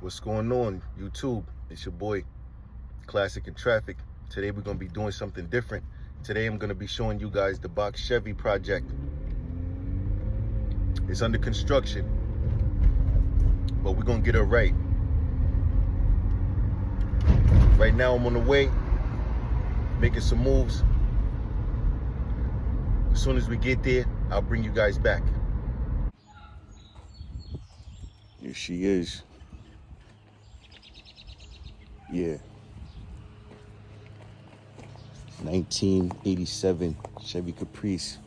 What's going on, YouTube? It's your boy, Classic in Traffic. Today we're gonna be doing something different. Today I'm gonna be showing you guys the BOX Chevy project. It's under construction, but we're gonna get it right. Right now I'm on the way, making some moves. As soon as we get there, I'll bring you guys back. Here she is. Yeah. 1987 Chevy Caprice.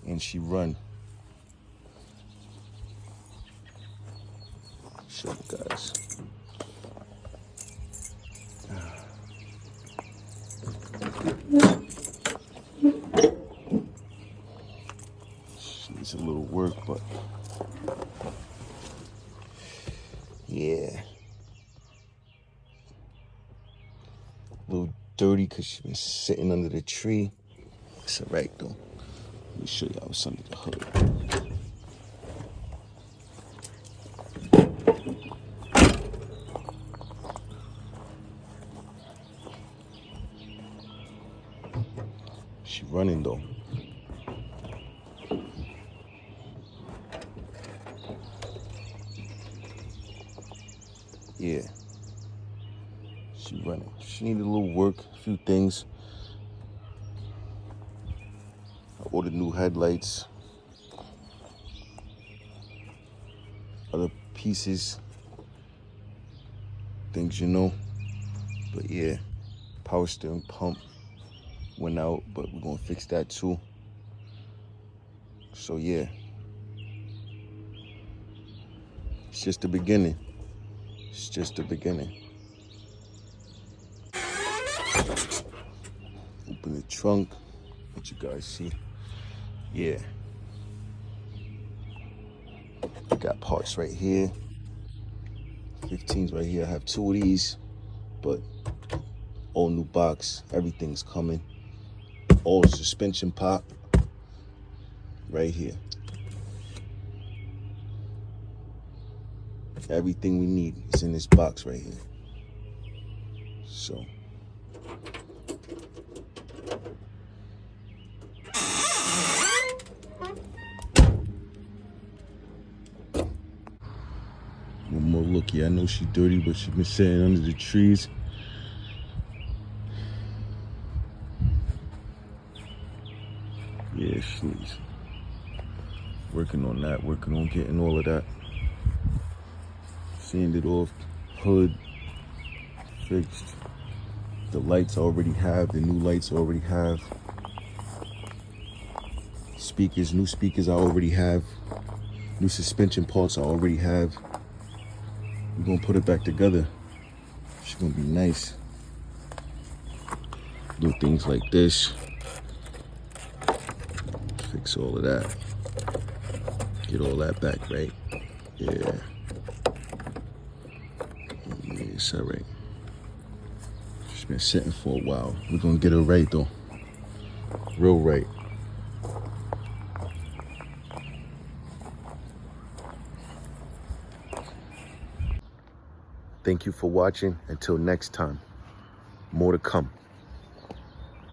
And she run. Show you guys. She needs a little work, but yeah. A little dirty because she's been sitting under the tree. It's all right though. Let me show you what's under the hood. She running though. Yeah. She running. She needed a little work, a few things. I ordered new headlights. Other pieces. Things you know. But yeah. Power steering pump went out, but we're gonna fix that too. So yeah. It's just the beginning. It's just the beginning. Open the trunk, let you guys see. Yeah. I got parts right here. 15s right here. I have two of these, but all new box. Everything's coming. All suspension pop right here. Everything we need is in this box right here. So one more look here. I know she's dirty, but she's been sitting under the trees. Yeah, she needs working on that, working on getting all of that. Sanded off, hood fixed. The lights I already have, the new lights I already have. Speakers, new speakers I already have. New suspension parts I already have. We're gonna put it back together. She's gonna be nice. Do things like this. Fix all of that. Get all that back, right? Yeah. It's all right. She's been sitting for a while. We're gonna get her right though. Real right. Thank you for watching. Until next time, more to come.